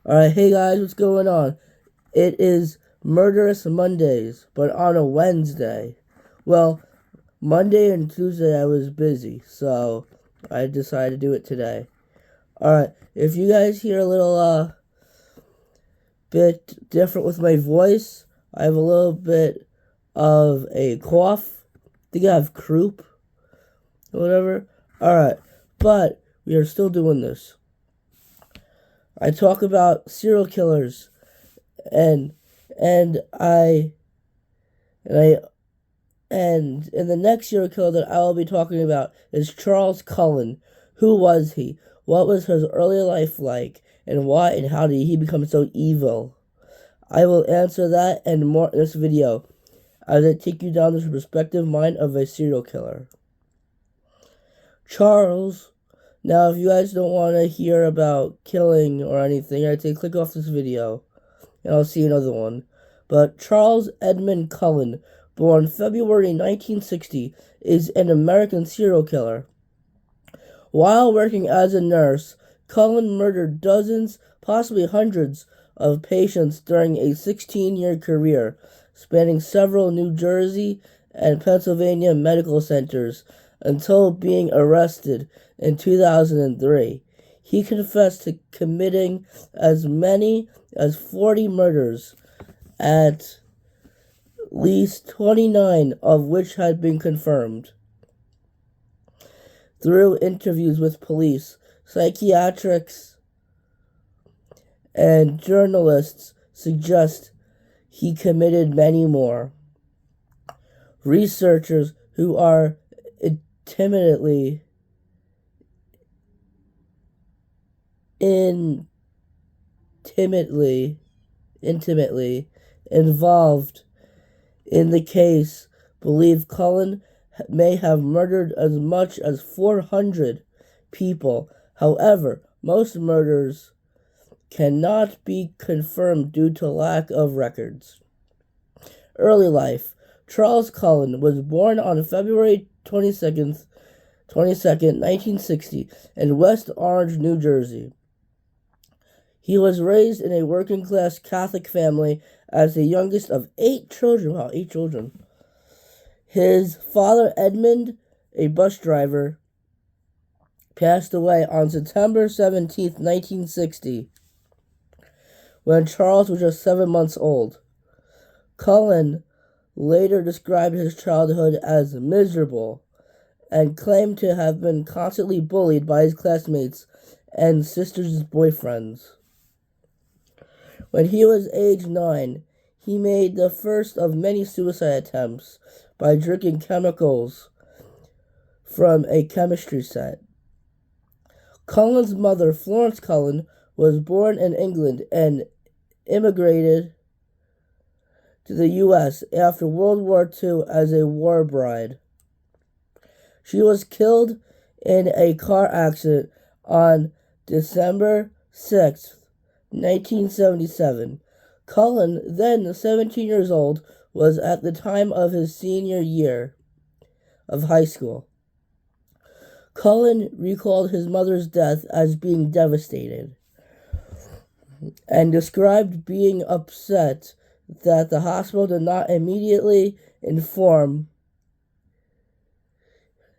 Alright, hey guys, what's going on? It is Murderous Mondays, but on a Wednesday. Well, Monday and Tuesday I was busy, so I decided to do it today. Alright, if you guys hear a little bit different with my voice, I have a little bit of a cough. I think I have croup or whatever. Alright, but we are still doing this. I talk about serial killers and and I and the next serial killer that I will be talking about is Charles Cullen. Who was he? What was his early life like? And why and how did he become so evil? I will answer that and more in this video as I take you down this perspective mind of a serial killer. Charles. Now, if you guys don't want to hear about killing or anything, I'd say click off this video and I'll see another one. But Charles Edmund Cullen, born February 1960, is an American serial killer. While working as a nurse, Cullen murdered dozens, possibly hundreds, of patients during a 16-year career, spanning several New Jersey and Pennsylvania medical centers until being arrested in 2003. He confessed to committing as many as 40 murders, at least 29 of which had been confirmed. Through interviews with police, psychiatrists, and journalists suggest he committed many more. Researchers who are intimately involved in the case believe Cullen may have murdered as much as 400 people. However, most murders cannot be confirmed due to lack of records. Early life. Charles Cullen was born on February 22nd, 1960, in West Orange, New Jersey. He was raised in a working-class Catholic family as the youngest of 8 children. Wow, 8 children. His father, Edmund, a bus driver, passed away on September 17th, 1960, when Charles was just 7 months old. Cullen later described his childhood as miserable and claimed to have been constantly bullied by his classmates and sisters' boyfriends. When he was age 9, he made the first of many suicide attempts by drinking chemicals from a chemistry set. Cullen's mother, Florence Cullen, was born in England and immigrated to the U.S. after World War II as a war bride. She was killed in a car accident on December 6th, 1977. Cullen, then 17 years old, was at the time of his senior year of high school. Cullen recalled his mother's death as being devastated and described being upset that the hospital did not immediately inform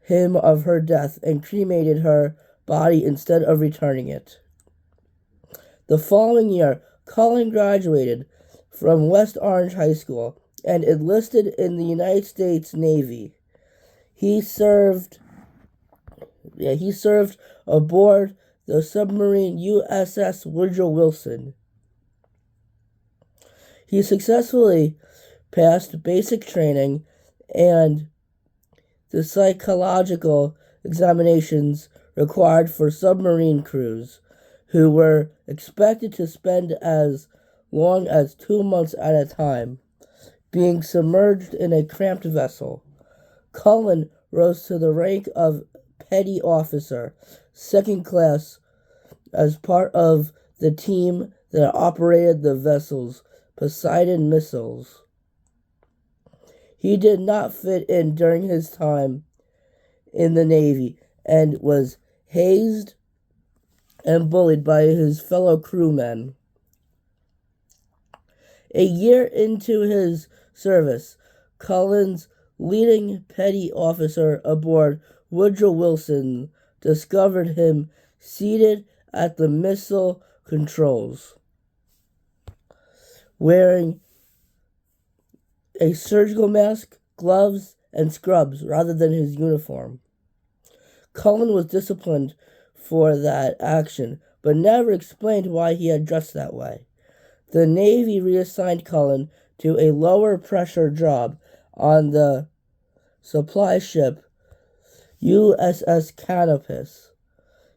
him of her death and cremated her body instead of returning it. The following year, Cullen graduated from West Orange High School and enlisted in the United States Navy. He served aboard the submarine USS Woodrow Wilson. He successfully passed basic training and the psychological examinations required for submarine crews, who were expected to spend as long as 2 months at a time being submerged in a cramped vessel. Cullen rose to the rank of petty officer, second class, as part of the team that operated the vessel's Poseidon missiles. He did not fit in during his time in the Navy and was hazed and bullied by his fellow crewmen. A year into his service, Cullen's leading petty officer aboard Woodrow Wilson discovered him seated at the missile controls, wearing a surgical mask, gloves, and scrubs rather than his uniform. Cullen was disciplined for that action, but never explained why he had dressed that way. The Navy reassigned Cullen to a lower pressure job on the supply ship USS Canopus.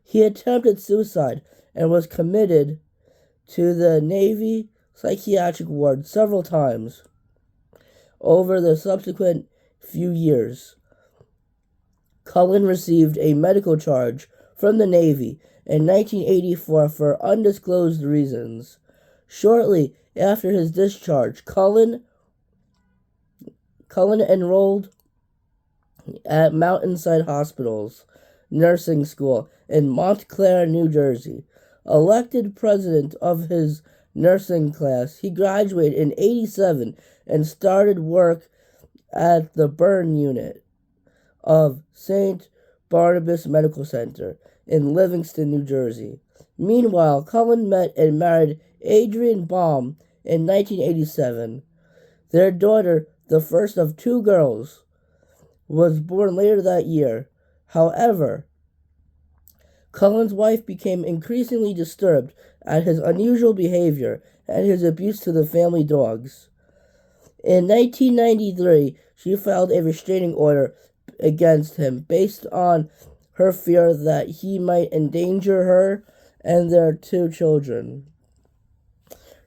He attempted suicide and was committed to the Navy psychiatric ward several times over the subsequent few years. Cullen received a medical charge from the Navy in 1984 for undisclosed reasons. Shortly after his discharge, Cullen enrolled at Mountainside Hospital's nursing school in Montclair, New Jersey. Elected president of his nursing class, he graduated in 1987 and started work at the burn unit of St. Barnabas Medical Center in Livingston, New Jersey. Meanwhile, Cullen met and married Adrienne Baum in 1987. Their daughter, the first of two girls, was born later that year. However, Cullen's wife became increasingly disturbed at his unusual behavior and his abuse to the family dogs. In 1993, she filed a restraining order against him based on her fear that he might endanger her and their two children.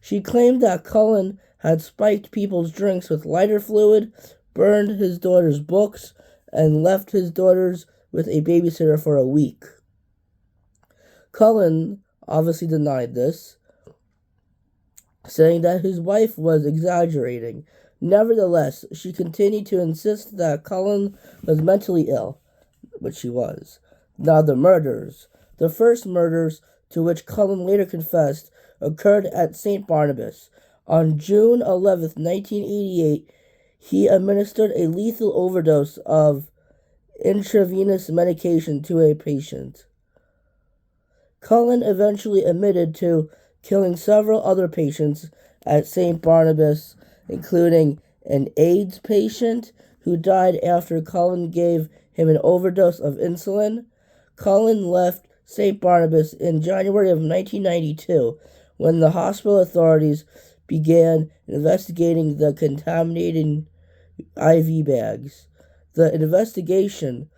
She claimed that Cullen had spiked people's drinks with lighter fluid, burned his daughter's books, and left his daughters with a babysitter for a week. Cullen obviously denied this, saying that his wife was exaggerating. Nevertheless, she continued to insist that Cullen was mentally ill, which she was. Now the murders. The first murders, to which Cullen later confessed, occurred at St. Barnabas. On June 11, 1988, he administered a lethal overdose of intravenous medication to a patient. Cullen eventually admitted to killing several other patients at St. Barnabas, including an AIDS patient who died after Cullen gave him an overdose of insulin. Cullen left St. Barnabas in January of 1992 when the hospital authorities began investigating the contaminated IV bags. The investigation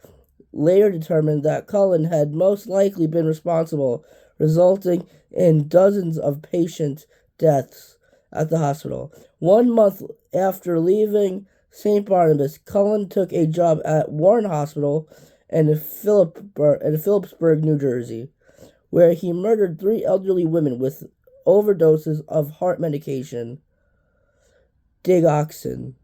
later determined that Cullen had most likely been responsible, resulting in dozens of patient deaths at the hospital. 1 month after leaving St. Barnabas, Cullen took a job at Warren Hospital in Phillipsburg, New Jersey, where he murdered 3 elderly women with overdoses of heart medication, digoxin.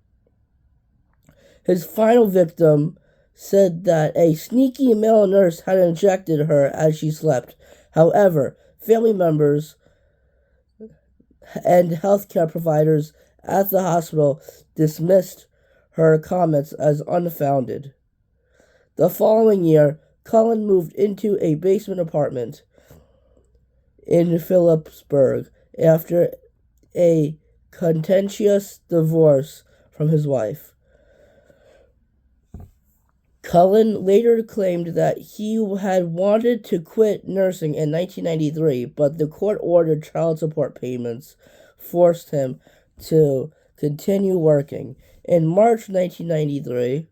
His final victim said that a sneaky male nurse had injected her as she slept. However, family members and healthcare providers at the hospital dismissed her comments as unfounded. The following year, Cullen moved into a basement apartment in Phillipsburg after a contentious divorce from his wife. Cullen later claimed that he had wanted to quit nursing in 1993, but the court-ordered child support payments forced him to continue working. In March 1993,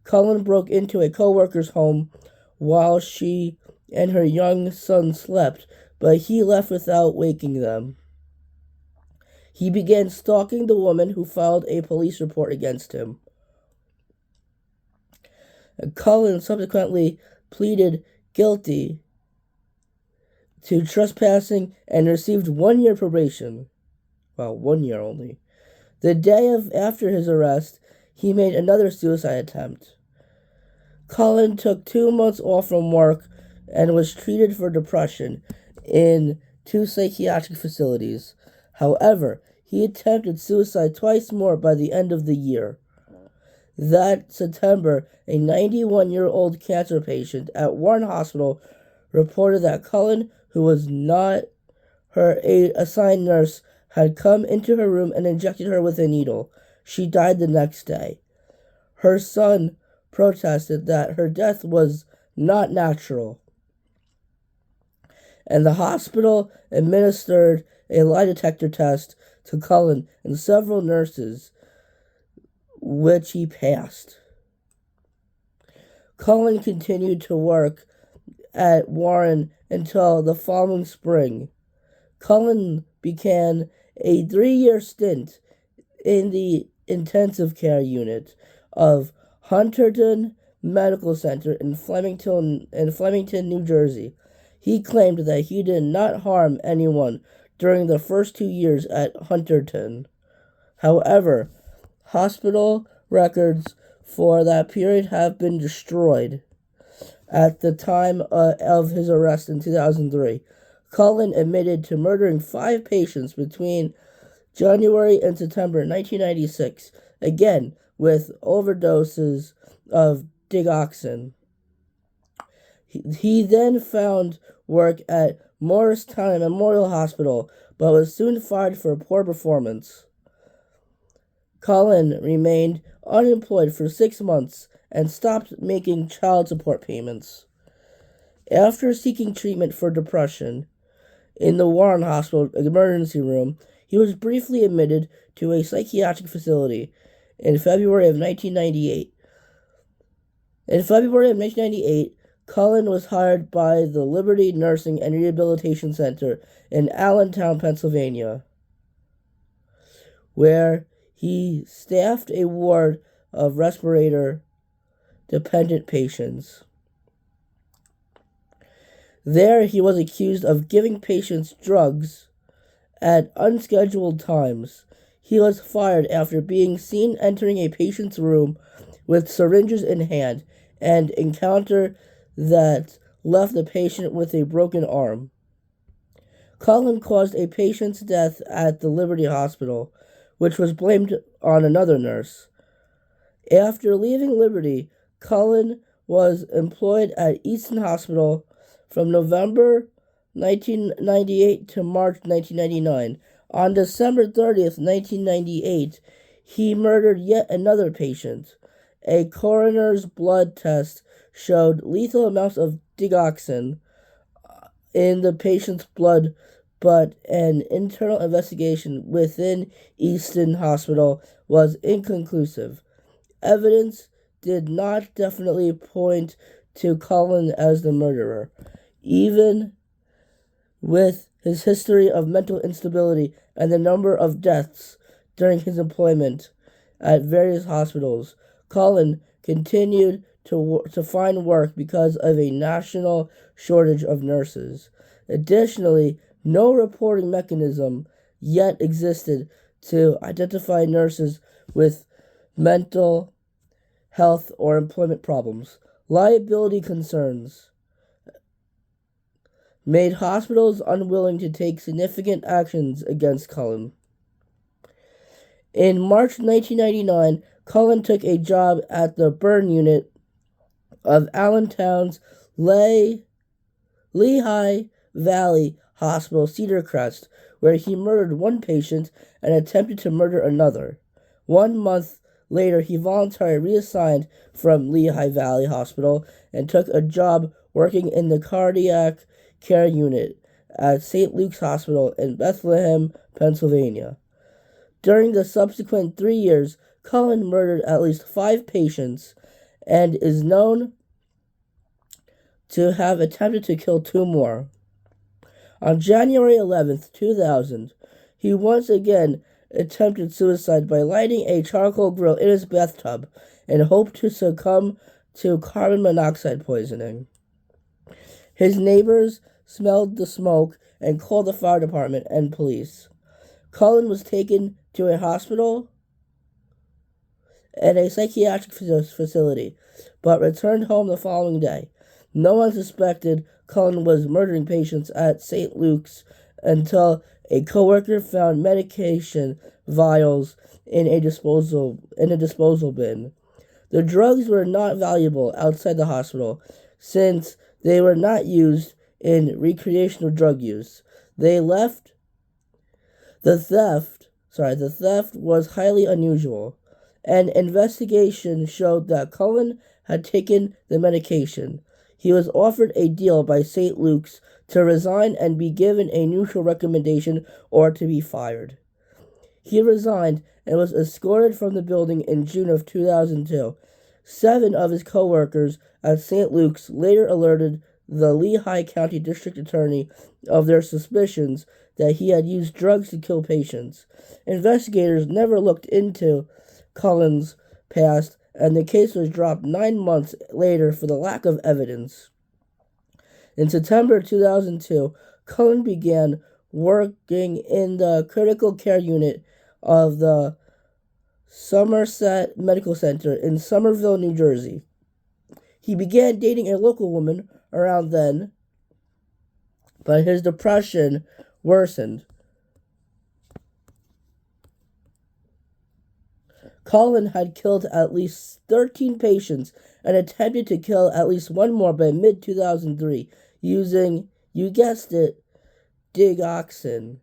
Cullen broke into a co-worker's home while she and her young son slept, but he left without waking them. He began stalking the woman who filed a police report against him. Cullen subsequently pleaded guilty to trespassing and received 1 year probation. Well, 1 year only. The day after his arrest, he made another suicide attempt. Cullen took 2 months off from work and was treated for depression in 2 psychiatric facilities. However, He attempted suicide twice more by the end of the year. That September, a 91-year-old cancer patient at Warren Hospital reported that Cullen, who was not her assigned nurse, had come into her room and injected her with a needle. She died the next day. Her son protested that her death was not natural, and the hospital administered a lie detector test to Cullen and several nurses, which he passed. Cullen continued to work at Warren until the following spring. Cullen began a 3-year stint in the intensive care unit of Hunterdon Medical Center in Flemington, New Jersey. He claimed that he did not harm anyone during the first 2 years at Hunterdon. However, hospital records for that period have been destroyed. At the time of his arrest in 2003, Cullen admitted to murdering 5 patients between January and September 1996, again with overdoses of digoxin. He then found work at Morristown Memorial Hospital, but was soon fired for poor performance. Cullen remained unemployed for 6 months and stopped making child support payments. After seeking treatment for depression in the Warren Hospital emergency room, he was briefly admitted to a psychiatric facility in February of 1998. In February of 1998, Cullen was hired by the Liberty Nursing and Rehabilitation Center in Allentown, Pennsylvania, where he staffed a ward of respirator-dependent patients. There, he was accused of giving patients drugs at unscheduled times. He was fired after being seen entering a patient's room with syringes in hand, and encounter that left the patient with a broken arm. Cullen caused a patient's death at the Liberty Hospital, which was blamed on another nurse. After leaving Liberty, Cullen was employed at Easton Hospital from November 1998 to March 1999. On December 30th, 1998, he murdered yet another patient. A coroner's blood test showed lethal amounts of digoxin in the patient's blood, but an internal investigation within Easton Hospital was inconclusive. Evidence did not definitely point to Cullen as the murderer, even with his history of mental instability and the number of deaths during his employment at various hospitals. Cullen continued to find work because of a national shortage of nurses. Additionally, no reporting mechanism yet existed to identify nurses with mental health or employment problems. Liability concerns made hospitals unwilling to take significant actions against Cullen. In March 1999, Cullen took a job at the burn unit of Allentown's Lehigh Valley Hospital, Cedar Crest, where he murdered 1 patient and attempted to murder another. 1 month later, he voluntarily reassigned from Lehigh Valley Hospital and took a job working in the cardiac care unit at St. Luke's Hospital in Bethlehem, Pennsylvania. During the subsequent 3 years, Cullen murdered at least 5 patients and is known to have attempted to kill 2 more. On January 11th, 2000, he once again attempted suicide by lighting a charcoal grill in his bathtub and hoped to succumb to carbon monoxide poisoning. His neighbors smelled the smoke and called the fire department and police. Cullen was taken to a hospital and a psychiatric facility, but returned home the following day. No one suspected Cullen was murdering patients at St. Luke's until A coworker found medication vials in a disposal bin. The drugs were not valuable outside the hospital since they were not used in recreational drug use. The theft was highly unusual. An investigation showed that Cullen had taken the medication. He was offered a deal by St. Luke's to resign and be given a neutral recommendation or to be fired. He resigned and was escorted from the building in June of 2002. 7 of his co-workers at St. Luke's later alerted the Lehigh County District Attorney of their suspicions that he had used drugs to kill patients. Investigators never looked into Cullen's past, and the case was dropped 9 months later for the lack of evidence. In September 2002, Cullen began working in the critical care unit of the Somerset Medical Center in Somerville, New Jersey. He began dating a local woman around then, but his depression worsened. Cullen had killed at least 13 patients and attempted to kill at least one more by mid-2003 using, you guessed it, digoxin,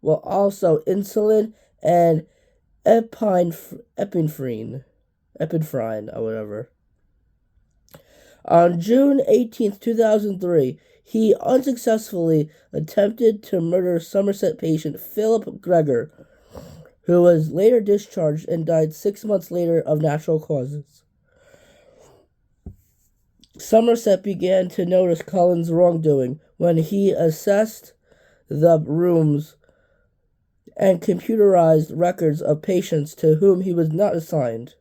while also insulin and epinephrine, or whatever. On June 18, 2003, he unsuccessfully attempted to murder Somerset patient Philip Gregor, who was later discharged and died 6 months later of natural causes. Somerset began to notice Cullen's wrongdoing when he assessed the rooms and computerized records of patients to whom he was not assigned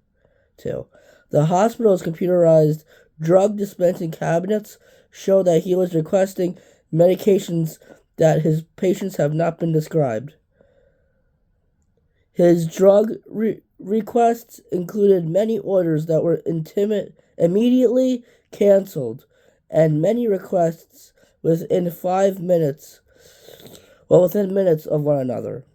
to. The hospital's computerized drug dispensing cabinets show that he was requesting medications that his patients have not been described. His drug requests included many orders that were immediately canceled, and many requests within minutes of one another.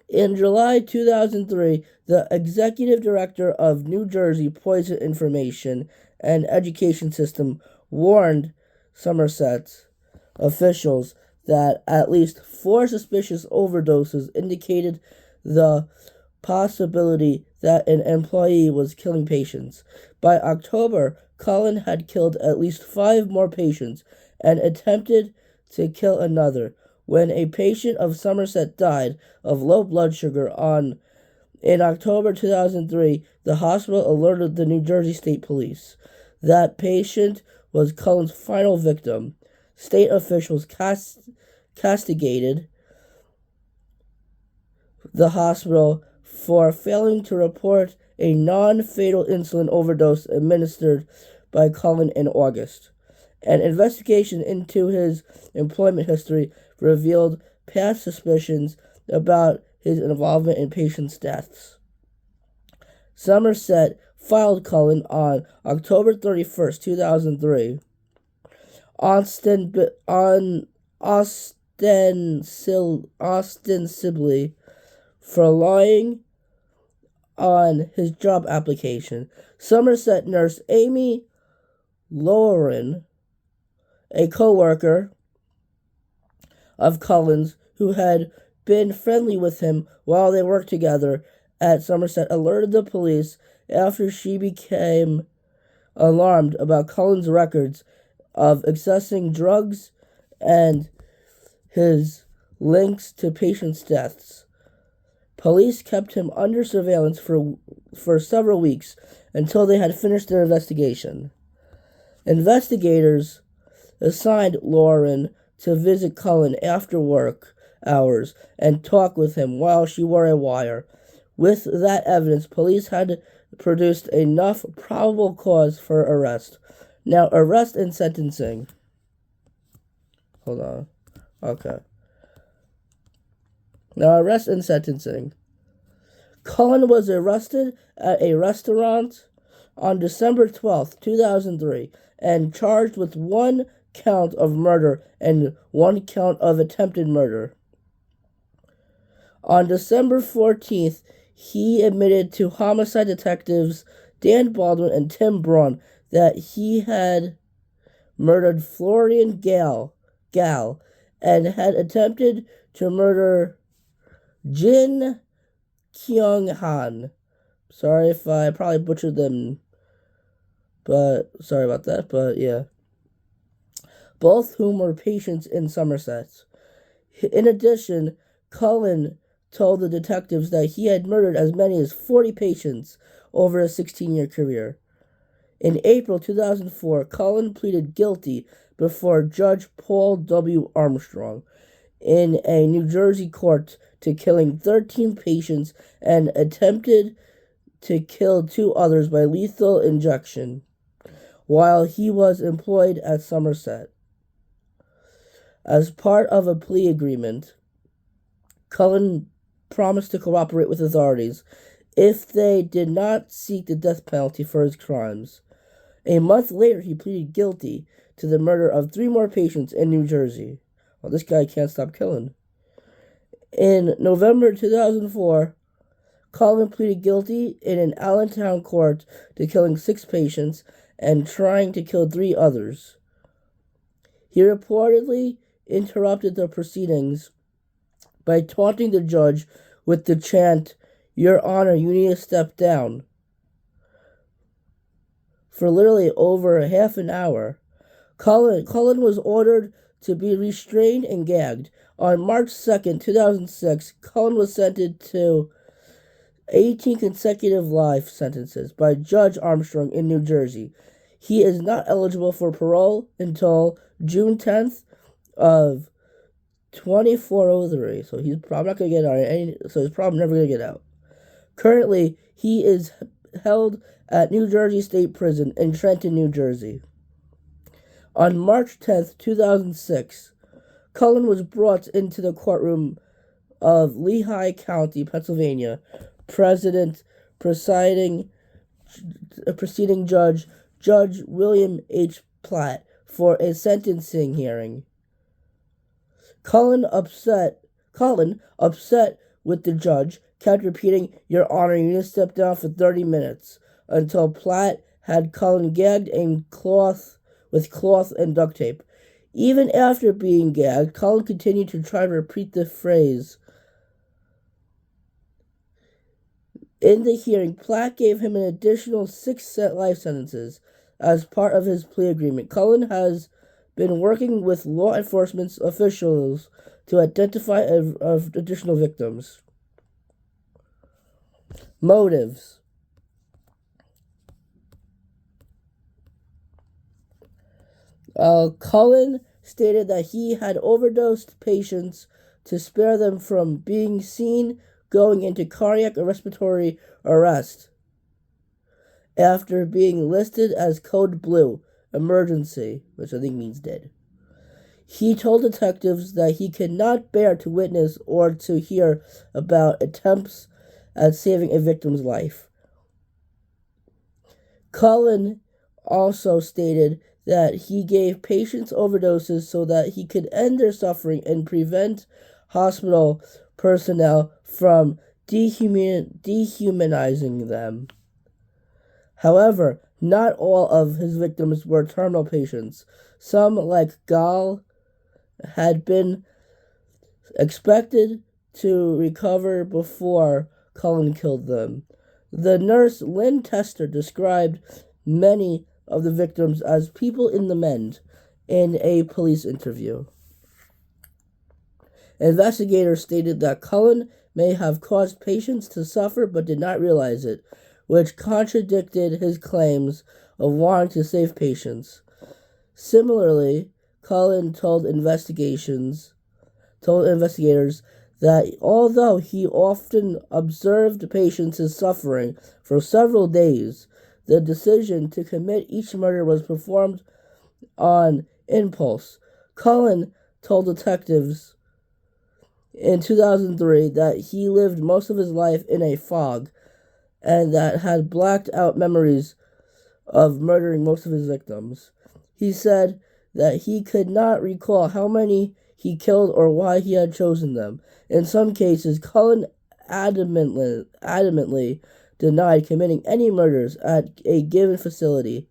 In July 2003, the executive director of New Jersey Poison Information and Education System warned Somerset officials that at least 4 suspicious overdoses indicated the possibility that an employee was killing patients. By October, Cullen had killed at least 5 more patients and attempted to kill another. When a patient of Somerset died of low blood sugar in October 2003, the hospital alerted the New Jersey State Police. That patient was Cullen's final victim. State officials castigated the hospital for failing to report a non-fatal insulin overdose administered by Cullen in August. An investigation into his employment history revealed past suspicions about his involvement in patients' deaths. Somerset filed Cullen on October 31st, 2003, ostensibly for lying on his job application. Somerset nurse Amy Lauren, a co-worker of Cullen's who had been friendly with him while they worked together at Somerset, alerted the police after she became alarmed about Cullen's records of accessing drugs and his links to patients' deaths. Police kept him under surveillance for several weeks until they had finished their investigation. Investigators assigned Lauren to visit Cullen after work hours and talk with him while she wore a wire. With that evidence, police had produced enough probable cause for arrest. Now, arrest and sentencing. Hold on. Okay. Now, arrest and sentencing. Cullen was arrested at a restaurant on December 12th, 2003, and charged with 1 count of murder and 1 count of attempted murder. On December 14th, he admitted to homicide detectives Dan Baldwin and Tim Braun that he had murdered Florian Gall and had attempted to murder Jin Kyung Han. Sorry if I probably butchered them, but sorry about that, but yeah. Both whom were patients in Somerset. In addition, Cullen told the detectives that he had murdered as many as 40 patients over a 16-year career. In April 2004, Cullen pleaded guilty before Judge Paul W. Armstrong in a New Jersey court to killing 13 patients and attempted to kill 2 others by lethal injection while he was employed at Somerset. As part of a plea agreement, Cullen promised to cooperate with authorities if they did not seek the death penalty for his crimes. A month later, he pleaded guilty to the murder of 3 more patients in New Jersey. Well, this guy can't stop killing. In November 2004, Cullen pleaded guilty in an Allentown court to killing 6 patients and trying to kill 3 others. He reportedly interrupted the proceedings by taunting the judge with the chant, "Your Honor, you need to step down," for literally over half an hour. Cullen was ordered to be restrained and gagged. On March 2nd, 2006, Cullen was sentenced to 18 consecutive life sentences by Judge Armstrong in New Jersey. He is not eligible for parole until June 10th of 2403, so he's probably not going to get out. So he's probably never going to get out. Currently, he is held at New Jersey State Prison in Trenton, New Jersey. On March 10th, 2006, Cullen was brought into the courtroom of Lehigh County, Pennsylvania. Presiding Judge William H. Platt, for a sentencing hearing. Cullen, upset with the judge, kept repeating, "Your Honor, you need to step down," for 30 minutes, until Platt had Cullen gagged with cloth and duct tape. Even after being gagged, Cullen continued to try to repeat the phrase. In the hearing, Platt gave him an additional 6 life sentences as part of his plea agreement. Cullen has been working with law enforcement officials to identify additional victims. Motives. Cullen stated that he had overdosed patients to spare them from being seen going into cardiac or respiratory arrest after being listed as Code Blue, emergency, which I think means dead. He told detectives that he could not bear to witness or to hear about attempts at saving a victim's life. Cullen also stated that he gave patients overdoses so that he could end their suffering and prevent hospital personnel from dehumanizing them. However, not all of his victims were terminal patients. Some, like Gall, had been expected to recover before Cullen killed them. The nurse Lynn Tester described many of the victims as people in the mend in a police interview. Investigators stated that Cullen may have caused patients to suffer but did not realize it, which contradicted his claims of wanting to save patients. Similarly, Cullen told investigators that although he often observed patients' suffering for several days, the decision to commit each murder was performed on impulse. Cullen told detectives in 2003 that he lived most of his life in a fog and that had blacked out memories of murdering most of his victims. He said that he could not recall how many he killed or why he had chosen them. In some cases, Cullen adamantly denied committing any murders at a given facility.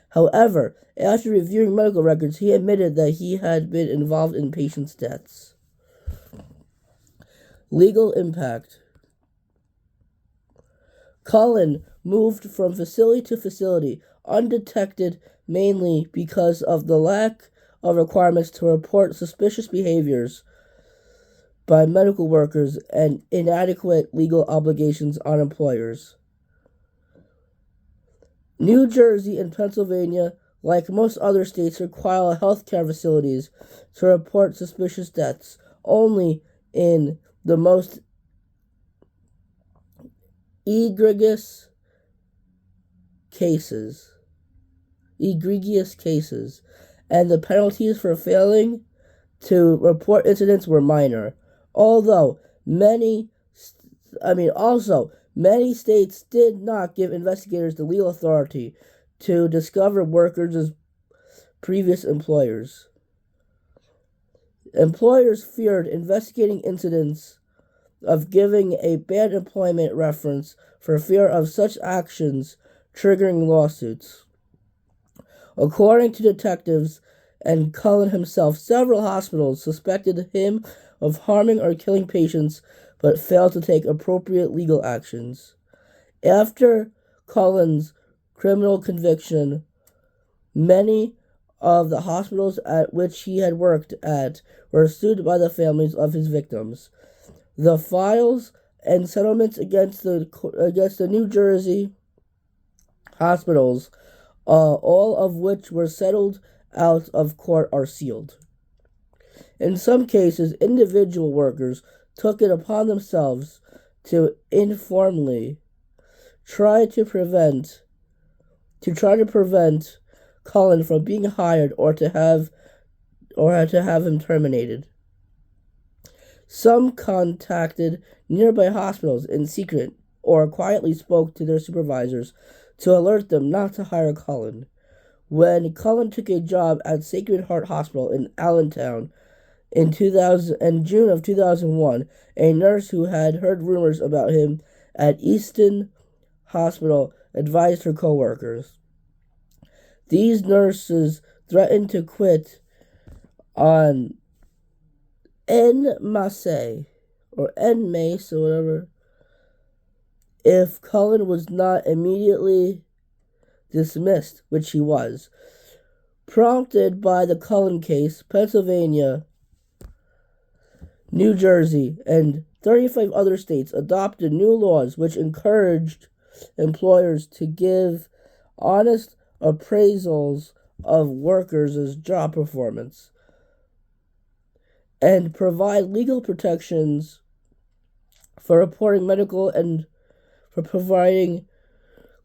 However, after reviewing medical records, he admitted that he had been involved in patients' deaths. Legal impact. Cullen moved from facility to facility undetected, mainly because of the lack of requirements to report suspicious behaviors by medical workers and inadequate legal obligations on employers. New Jersey and Pennsylvania, like most other states, require healthcare facilities to report suspicious deaths only in the most egregious cases, and the penalties for failing to report incidents were minor. Although many states did not give investigators the legal authority to discover workers' previous employers. Employers feared investigating incidents of giving a bad employment reference for fear of such actions triggering lawsuits. According to detectives and Cullen himself, several hospitals suspected him of harming or killing patients but failed to take appropriate legal actions. After Cullen's criminal conviction, many of the hospitals at which he had worked at were sued by the families of his victims. The files and settlements against the New Jersey hospitals, all of which were settled out of court, are sealed. In some cases, individual workers took it upon themselves to informally try to prevent Cullen from being hired or to have him terminated. Some contacted nearby hospitals in secret or quietly spoke to their supervisors to alert them not to hire Cullen. When Cullen took a job at Sacred Heart Hospital in Allentown in June of 2001, a nurse who had heard rumors about him at Easton Hospital advised her co-workers. These nurses threatened to quit on en masse or whatever if Cullen was not immediately dismissed, which he was. Prompted by the Cullen case, Pennsylvania, New Jersey, and 35 other states adopted new laws which encouraged employers to give honest appraisals of workers' job performance and provide legal protections for reporting medical and for providing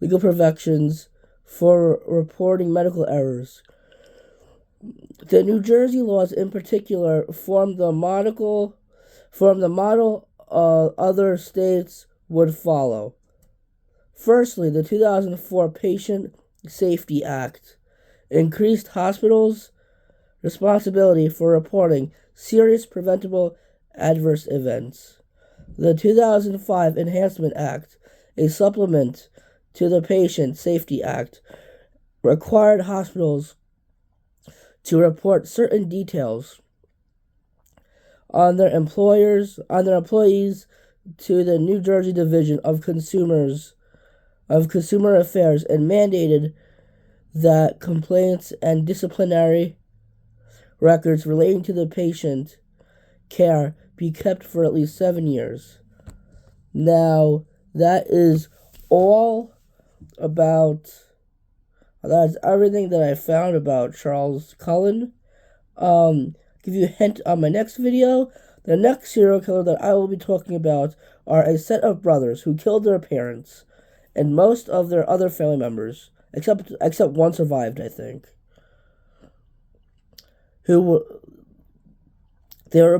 legal protections for reporting medical errors. The New Jersey laws in particular form the model other states would follow. Firstly, the 2004 Patient Safety Act increased hospitals' responsibility for reporting serious preventable adverse events. The 2005 Enhancement Act, a supplement to the Patient Safety Act, required hospitals to report certain details on their employees to the New Jersey Division of Consumer Affairs and mandated that complaints and disciplinary records relating to the patient care be kept for at least 7 years. Now, that is everything that I found about Charles Cullen. Give you a hint on my next video. The next serial killer that I will be talking about are a set of brothers who killed their parents and most of their other family members, except one survived, I think. They were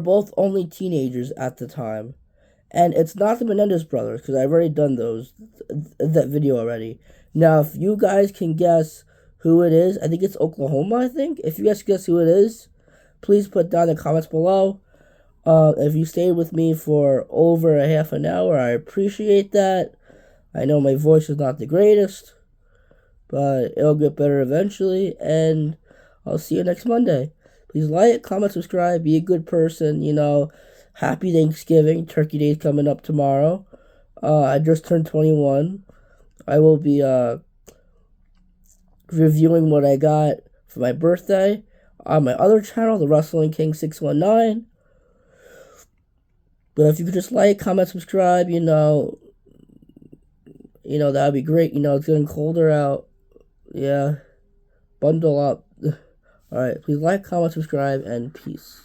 both only teenagers at the time. And it's not the Menendez brothers, because I've already done that video already. Now, if you guys can guess who it is, I think it's Oklahoma, I think. If you guys guess who it is, please put down in the comments below. If you stayed with me for over a half an hour, I appreciate that. I know my voice is not the greatest, but it'll get better eventually, and I'll see you next Monday. Please like, comment, subscribe, be a good person, Happy Thanksgiving. Turkey Day's coming up tomorrow. I just turned 21. I will be reviewing what I got for my birthday on my other channel, the Wrestling King 619. But if you could just like, comment, subscribe, that would be great. It's getting colder out. Yeah. Bundle up. Alright, please like, comment, subscribe, and peace.